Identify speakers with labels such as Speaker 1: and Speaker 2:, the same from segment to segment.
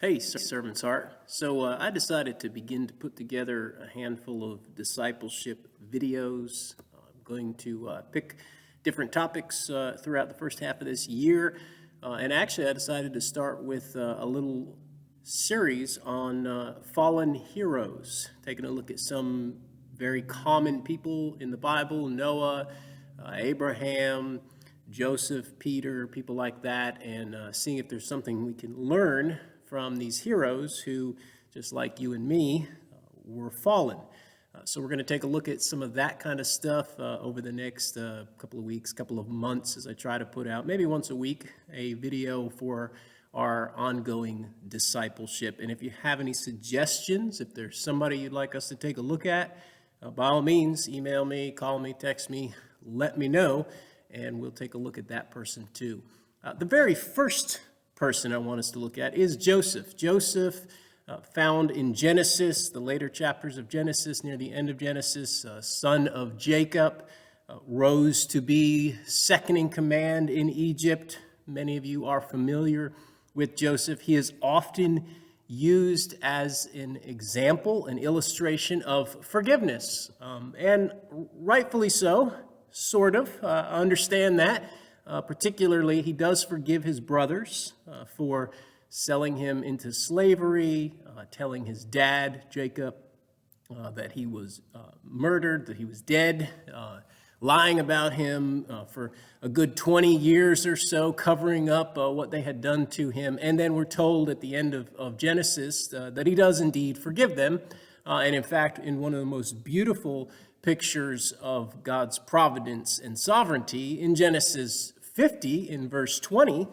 Speaker 1: Hey, Servant's Heart. So I decided to begin to put together a handful of discipleship videos. I'm going to pick different topics throughout the first half of this year. And actually, I decided to start with a little series on fallen heroes, taking a look at some very common people in the Bible: Noah, Abraham, Joseph, Peter, people like that, and seeing if there's something we can learn from these heroes who, just like you and me, were fallen. So we're going to take a look at some of that kind of stuff over the next couple of weeks, couple of months, as I try to put out, maybe once a week, a video for our ongoing discipleship. And if you have any suggestions, if there's somebody you'd like us to take a look at, by all means, email me, call me, text me, let me know, and we'll take a look at that person too. The very first person I want us to look at is Joseph. Joseph, found in Genesis, the later chapters of Genesis, near the end of Genesis, son of Jacob, rose to be second in command in Egypt. Many of you are familiar with Joseph. He is often used as an example, an illustration of forgiveness, and rightfully so, sort of. Understand that. Particularly, he does forgive his brothers for selling him into slavery, telling his dad, Jacob, that he was murdered, that he was dead, lying about him for a good 20 years or so, covering up what they had done to him. And then we're told at the end of Genesis that he does indeed forgive them. And in fact, in one of the most beautiful pictures of God's providence and sovereignty, in Genesis 50, in verse 20,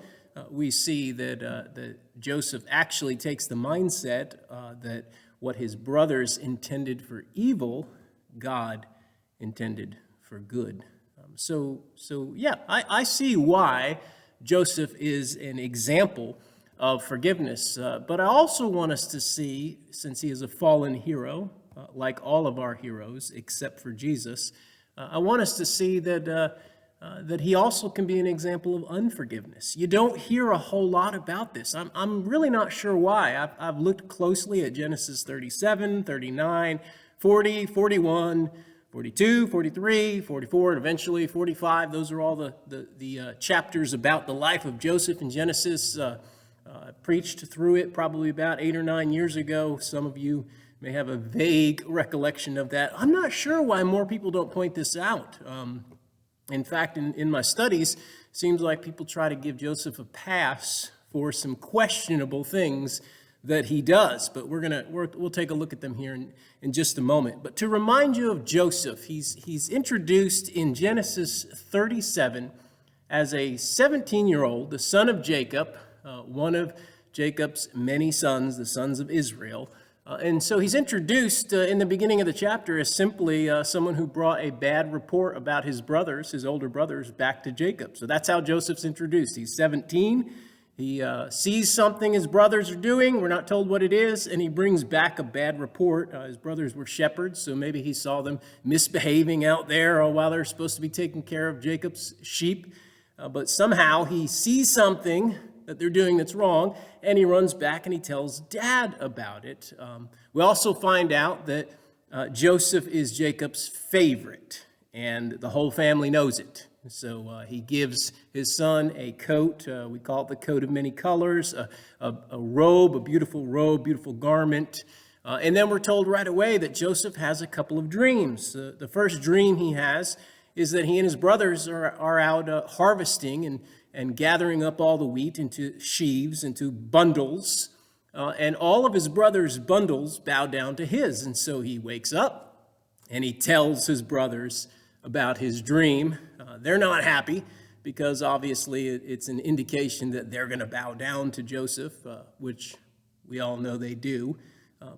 Speaker 1: we see that Joseph actually takes the mindset that what his brothers intended for evil, God intended for good. So yeah, I see why Joseph is an example of forgiveness. But I also want us to see, since he is a fallen hero, like all of our heroes except for Jesus, I want us to see that he also can be an example of unforgiveness. You don't hear a whole lot about this. I'm really not sure why. I've looked closely at Genesis 37, 39, 40, 41, 42, 43, 44, and eventually 45. Those are all the chapters about the life of Joseph in Genesis. I preached through it probably about 8 or 9 years ago. Some of you may have a vague recollection of that. I'm not sure why more people don't point this out. In fact, in my studies, it seems like people try to give Joseph a pass for some questionable things that he does. But we'll take a look at them here in just a moment. But to remind you of Joseph, he's introduced in Genesis 37 as a 17-year-old, the son of Jacob, one of Jacob's many sons, the sons of Israel. And so he's introduced in the beginning of the chapter as simply someone who brought a bad report about his brothers, his older brothers, back to Jacob. So that's how Joseph's introduced. He's 17. He sees something his brothers are doing. We're not told what it is. And he brings back a bad report. His brothers were shepherds, so maybe he saw them misbehaving out there while they're supposed to be taking care of Jacob's sheep. But somehow he sees something that they're doing that's wrong, and he runs back and he tells Dad about it. We also find out that Joseph is Jacob's favorite, and the whole family knows it. So he gives his son a coat. We call it the coat of many colors, a robe, a beautiful garment. And then we're told right away that Joseph has a couple of dreams. The first dream he has is that he and his brothers are out harvesting and gathering up all the wheat into sheaves, into bundles, and all of his brothers' bundles bow down to his. And so he wakes up and he tells his brothers about his dream. They're not happy because obviously it's an indication that they're going to bow down to Joseph, which we all know they do.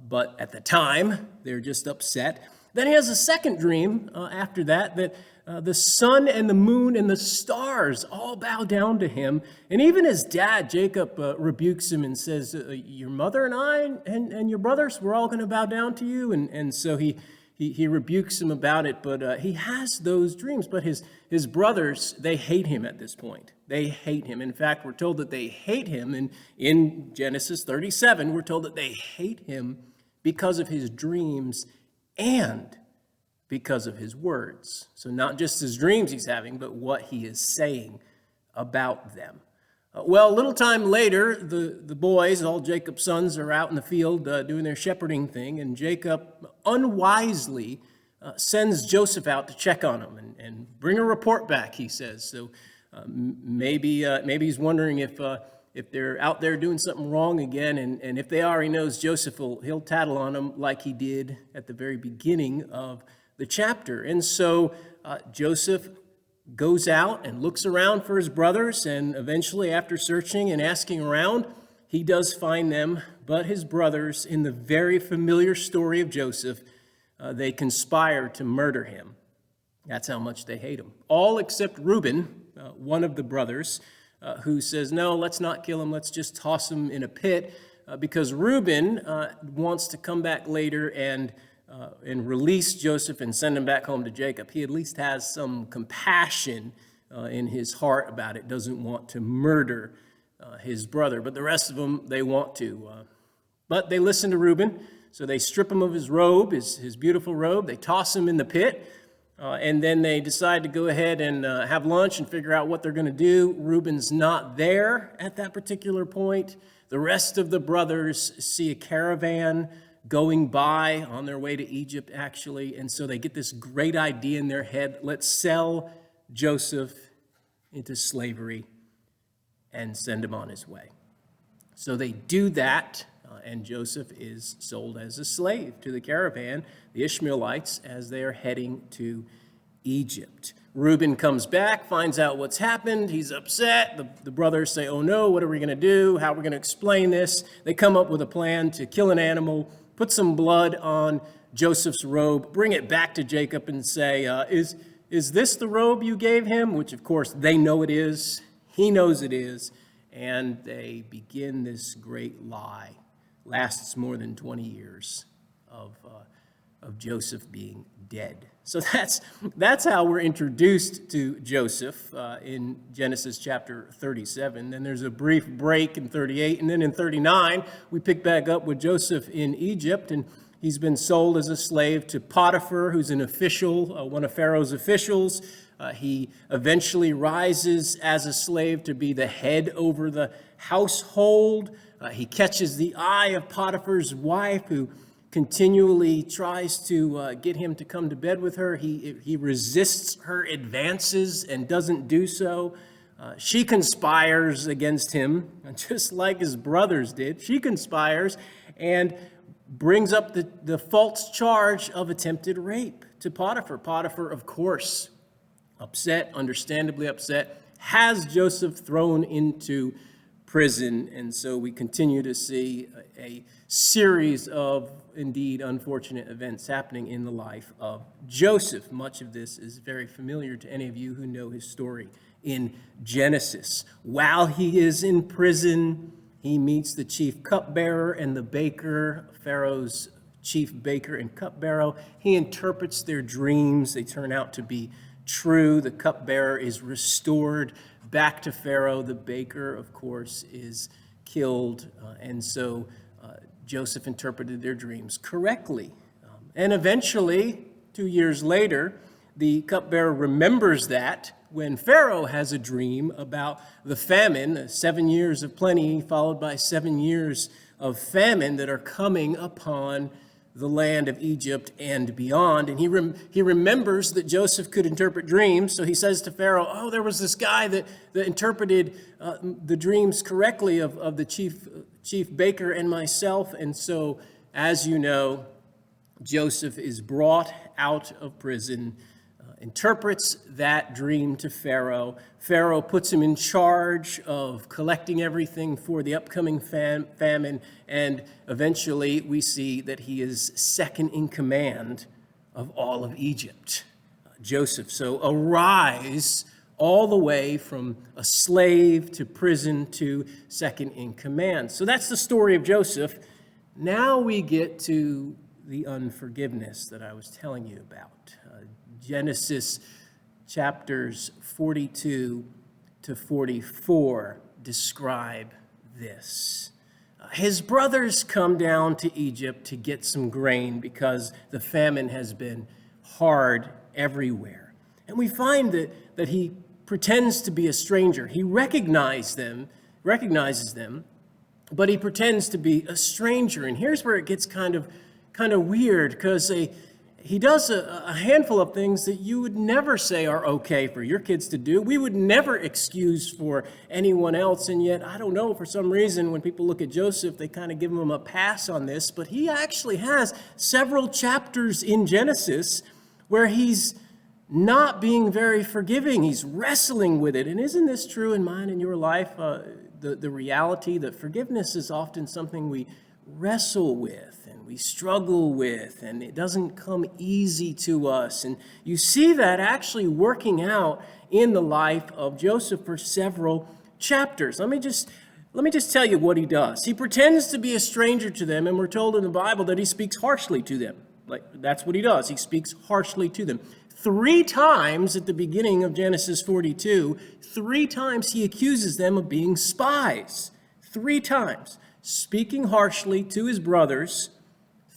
Speaker 1: But at the time, they're just upset. Then he has a second dream after that the sun and the moon and the stars all bow down to him. And even his dad, Jacob, rebukes him and says, your mother and I and your brothers, we're all going to bow down to you. And so he he rebukes him about it, but he has those dreams. But his brothers, they hate him at this point. They hate him. In fact, we're told that they hate him. And in Genesis 37, we're told that they hate him because of his dreams and because of his words. So not just his dreams he's having, but what he is saying about them. Well, a little time later, the boys, all Jacob's sons, are out in the field doing their shepherding thing, and Jacob unwisely sends Joseph out to check on them and bring a report back, he says. So maybe he's wondering if they're out there doing something wrong again, and if they are, he knows Joseph he'll tattle on them like he did at the very beginning of the chapter. And so Joseph goes out and looks around for his brothers, and eventually, after searching and asking around, he does find them. But his brothers, in the very familiar story of Joseph, they conspire to murder him. That's how much they hate him. All except Reuben, one of the brothers, who says, no, let's not kill him, let's just toss him in a pit, because Reuben wants to come back later and release Joseph and send him back home to Jacob. He at least has some compassion in his heart about it, doesn't want to murder his brother. But the rest of them, they want to. But they listen to Reuben, so they strip him of his robe, his beautiful robe. They toss him in the pit, and then they decide to go ahead and have lunch and figure out what they're going to do. Reuben's not there at that particular point. The rest of the brothers see a caravan going by on their way to Egypt, actually. And so they get this great idea in their head. Let's sell Joseph into slavery and send him on his way. So they do that, and Joseph is sold as a slave to the caravan, the Ishmaelites, as they are heading to Egypt. Reuben comes back, finds out what's happened. He's upset. The brothers say, oh no, what are we going to do? How are we going to explain this? They come up with a plan to kill an animal, put some blood on Joseph's robe, bring it back to Jacob and say, is this the robe you gave him? Which, of course, they know it is. He knows it is. And they begin this great lie. Lasts more than 20 years of Joseph being dead. So that's how we're introduced to Joseph in Genesis chapter 37. Then there's a brief break in 38, and then in 39 we pick back up with Joseph in Egypt, and he's been sold as a slave to Potiphar, who's an official, one of Pharaoh's officials. He eventually rises as a slave to be the head over the household. He catches the eye of Potiphar's wife, who continually tries to get him to come to bed with her. He resists her advances and doesn't do so. She conspires against him, just like his brothers did. She conspires and brings up the false charge of attempted rape to Potiphar. Potiphar, of course, upset, understandably upset, has Joseph thrown into prison. And so we continue to see a series of, indeed, unfortunate events happening in the life of Joseph. Much of this is very familiar to any of you who know his story in Genesis. While he is in prison, he meets the chief cupbearer and the baker, Pharaoh's chief baker and cupbearer. He interprets their dreams. They turn out to be true. The cupbearer is restored back to Pharaoh. The baker, of course, is killed. And so Joseph interpreted their dreams correctly. And eventually, 2 years later, the cupbearer remembers that when Pharaoh has a dream about the famine, 7 years of plenty followed by 7 years of famine that are coming upon the land of Egypt and beyond. And he remembers that Joseph could interpret dreams. So he says to Pharaoh, oh, there was this guy that interpreted the dreams correctly of the chief baker and myself. And so, as you know, Joseph is brought out of prison, interprets that dream to Pharaoh. Pharaoh puts him in charge of collecting everything for the upcoming famine, and eventually we see that he is second in command of all of Egypt. Joseph, so a rise all the way from a slave to prison to second in command. So that's the story of Joseph. Now we get to the unforgiveness that I was telling you about. Genesis chapters 42 to 44 describe this. His brothers come down to Egypt to get some grain because the famine has been hard everywhere. And we find that he pretends to be a stranger. He recognizes them, but he pretends to be a stranger. And here's where it gets kind of weird, because he does a handful of things that you would never say are okay for your kids to do. We would never excuse for anyone else. And yet, I don't know, for some reason, when people look at Joseph, they kind of give him a pass on this. But he actually has several chapters in Genesis where he's not being very forgiving. He's wrestling with it. And isn't this true in mine and your life? The reality that forgiveness is often something we wrestle with and we struggle with, and it doesn't come easy to us. And you see that actually working out in the life of Joseph for several chapters. Let me just tell you what he does. He pretends to be a stranger to them, and we're told in the Bible that he speaks harshly to them. Like, that's what he does. He speaks harshly to them. 3 times at the beginning of Genesis 42, 3 times he accuses them of being spies. 3 times. Speaking harshly to his brothers,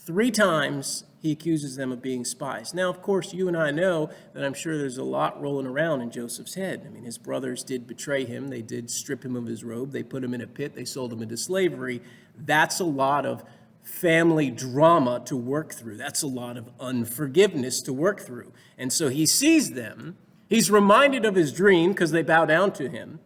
Speaker 1: 3 times he accuses them of being spies. Now, of course, you and I know that I'm sure there's a lot rolling around in Joseph's head. I mean, his brothers did betray him. They did strip him of his robe. They put him in a pit. They sold him into slavery. That's a lot of family drama to work through. That's a lot of unforgiveness to work through. And so he sees them. He's reminded of his dream because they bow down to him.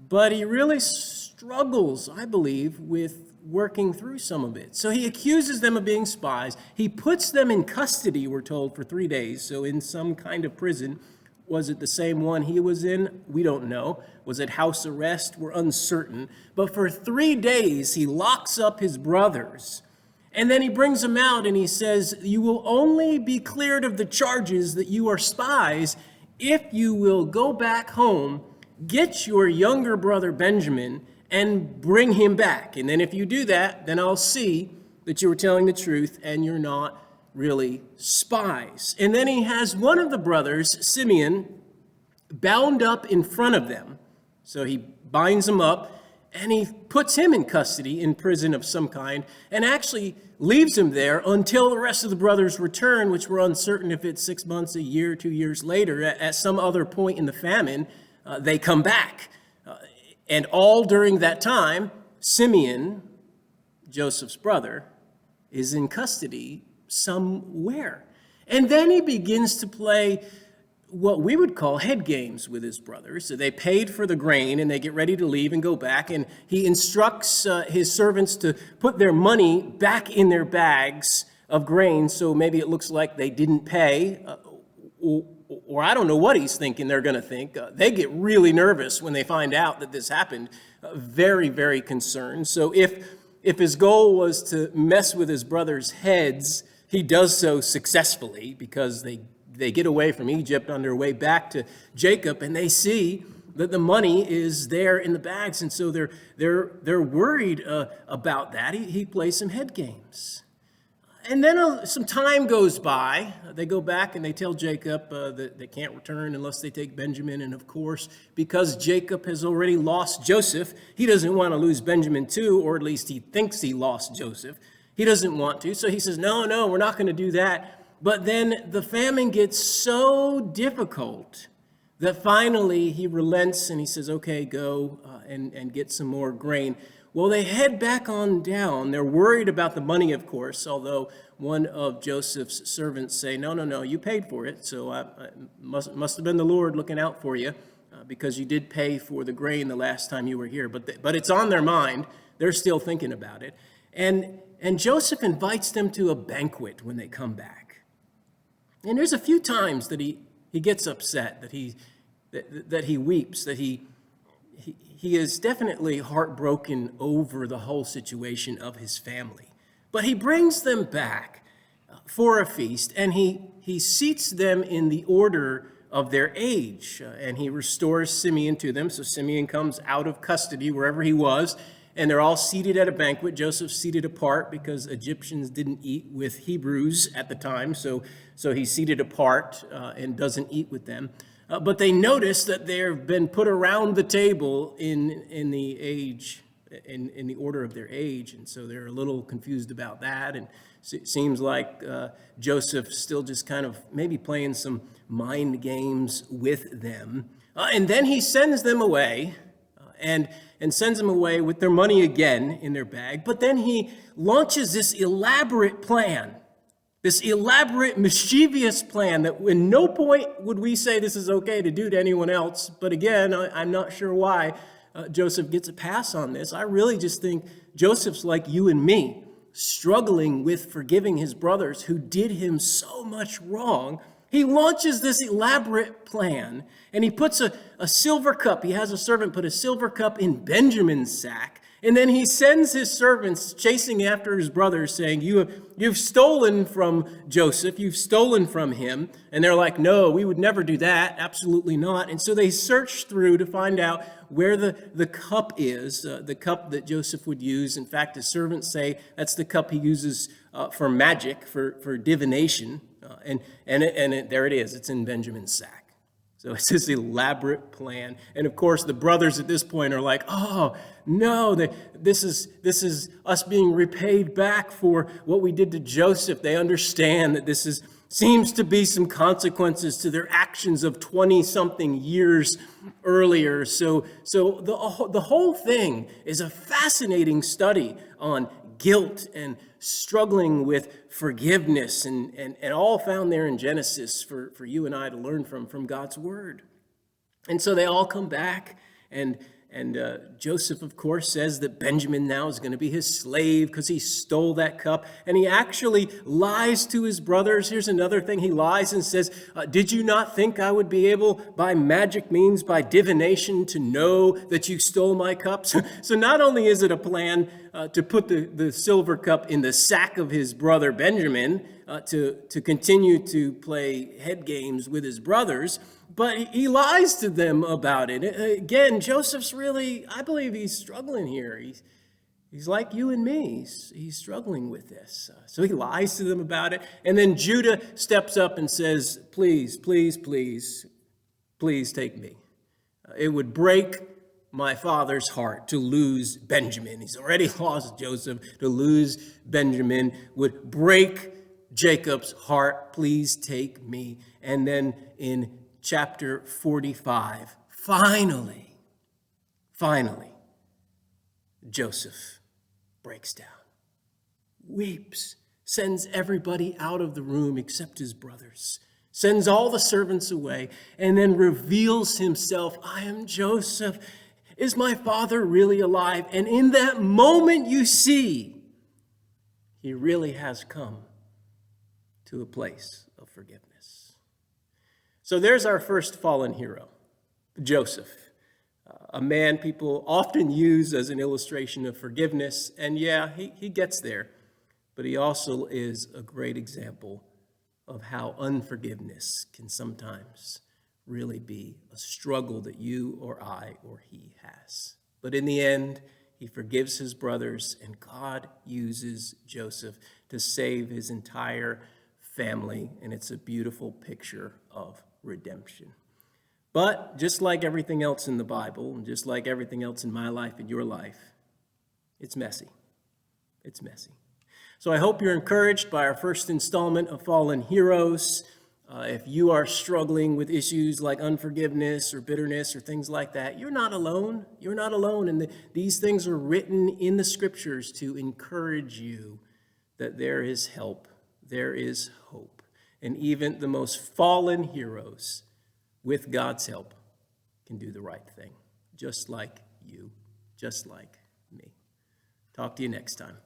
Speaker 1: But he really struggles, I believe, with working through some of it. So he accuses them of being spies. He puts them in custody, we're told, for 3 days. So in some kind of prison. Was it the same one he was in? We don't know. Was it house arrest? We're uncertain. But for 3 days, he locks up his brothers. And then he brings them out and he says, you will only be cleared of the charges that you are spies if you will go back home, get your younger brother Benjamin, and bring him back. And then if you do that, then I'll see that you were telling the truth and you're not really spies. And then he has one of the brothers, Simeon, bound up in front of them. So he binds him up and he puts him in custody in prison of some kind and actually leaves him there until the rest of the brothers return, which we're uncertain if it's 6 months, a year, 2 years later. At some other point in the famine, they come back. And all during that time, Simeon, Joseph's brother, is in custody somewhere. And then he begins to play what we would call head games with his brothers. So they paid for the grain and they get ready to leave and go back. And he instructs his servants to put their money back in their bags of grain. So maybe it looks like they didn't pay, or I don't know what he's thinking they're going to think. They get really nervous when they find out that this happened. Very, very concerned. So if his goal was to mess with his brothers' heads, he does so successfully because they get away from Egypt on their way back to Jacob, and they see that the money is there in the bags, and so they're worried about that. He plays some head games. And then some time goes by. They go back and they tell Jacob that they can't return unless they take Benjamin. And of course, because Jacob has already lost Joseph, he doesn't want to lose Benjamin too, or at least he thinks he lost Joseph. He doesn't want to. So he says, no, we're not going to do that. But then the famine gets so difficult that finally he relents and he says, okay, go and get some more grain. Well, they head back on down. They're worried about the money, of course, although one of Joseph's servants say, no, you paid for it. So it must have been the Lord looking out for you because you did pay for the grain the last time you were here. But it's on their mind. They're still thinking about it. And Joseph invites them to a banquet when they come back. And there's a few times that he gets upset, that he weeps, that he is definitely heartbroken over the whole situation of his family. But he brings them back for a feast, and he seats them in the order of their age, and he restores Simeon to them. So Simeon comes out of custody wherever he was, and they're all seated at a banquet. Joseph's seated apart because Egyptians didn't eat with Hebrews at the time, so he's seated apart and doesn't eat with them. But they notice that they've been put around the table in the age, in the order of their age, and so they're a little confused about that. And it seems like Joseph's still just kind of maybe playing some mind games with them. And then he sends them away, and sends them away with their money again in their bag. But then he launches this elaborate plan, this elaborate, mischievous plan that in no point would we say this is okay to do to anyone else. But again, I'm not sure why Joseph gets a pass on this. I really just think Joseph's like you and me, struggling with forgiving his brothers who did him so much wrong. He launches this elaborate plan, and he puts a silver cup. He has a servant put a silver cup in Benjamin's sack, and then he sends his servants chasing after his brothers, saying, you've stolen from Joseph, you've stolen from him. And they're like, no, we would never do that, absolutely not. And so they search through to find out where the cup is, the cup that Joseph would use. In fact, his servants say that's the cup he uses for magic, for divination. And there it is. It's in Benjamin's sack. So it's this elaborate plan. And of course, the brothers at this point are like, oh, no, this is us being repaid back for what we did to Joseph. They understand that this seems to be some consequences to their actions of 20-something years earlier. So the whole thing is a fascinating study on guilt and struggling with forgiveness, and all found there in Genesis for you and I to learn from God's word. And so they all come back, and Joseph, of course, says that Benjamin now is going to be his slave because he stole that cup. And he actually lies to his brothers. Here's another thing. He lies and says, did you not think I would be able, by magic means, by divination, to know that you stole my cup? So not only is it a plan to put the silver cup in the sack of his brother Benjamin, to continue to play head games with his brothers, but he lies to them about it. Again, Joseph's really, I believe he's struggling here. He's like you and me. He's struggling with this. So he lies to them about it. And then Judah steps up and says, please, please, please, please take me. It would break my father's heart to lose Benjamin. He's already lost Joseph. To lose Benjamin would break Jacob's heart. Please take me. And then in chapter 45, finally, Joseph breaks down, weeps, sends everybody out of the room except his brothers, sends all the servants away, and then reveals himself. I am Joseph. Is my father really alive? And in that moment, you see, he really has come to a place of forgiveness. So there's our first fallen hero, Joseph, a man people often use as an illustration of forgiveness. And yeah, he gets there, but he also is a great example of how unforgiveness can sometimes really be a struggle that you or I or he has. But in the end, he forgives his brothers, and God uses Joseph to save his entire family, and it's a beautiful picture of redemption. But just like everything else in the Bible, and just like everything else in my life and your life, it's messy. It's messy. So I hope you're encouraged by our first installment of Fallen Heroes. If you are struggling with issues like unforgiveness or bitterness or things like that, you're not alone. You're not alone. And these things are written in the scriptures to encourage you that there is help, there is hope. And even the most fallen heroes, with God's help, can do the right thing, just like you, just like me. Talk to you next time.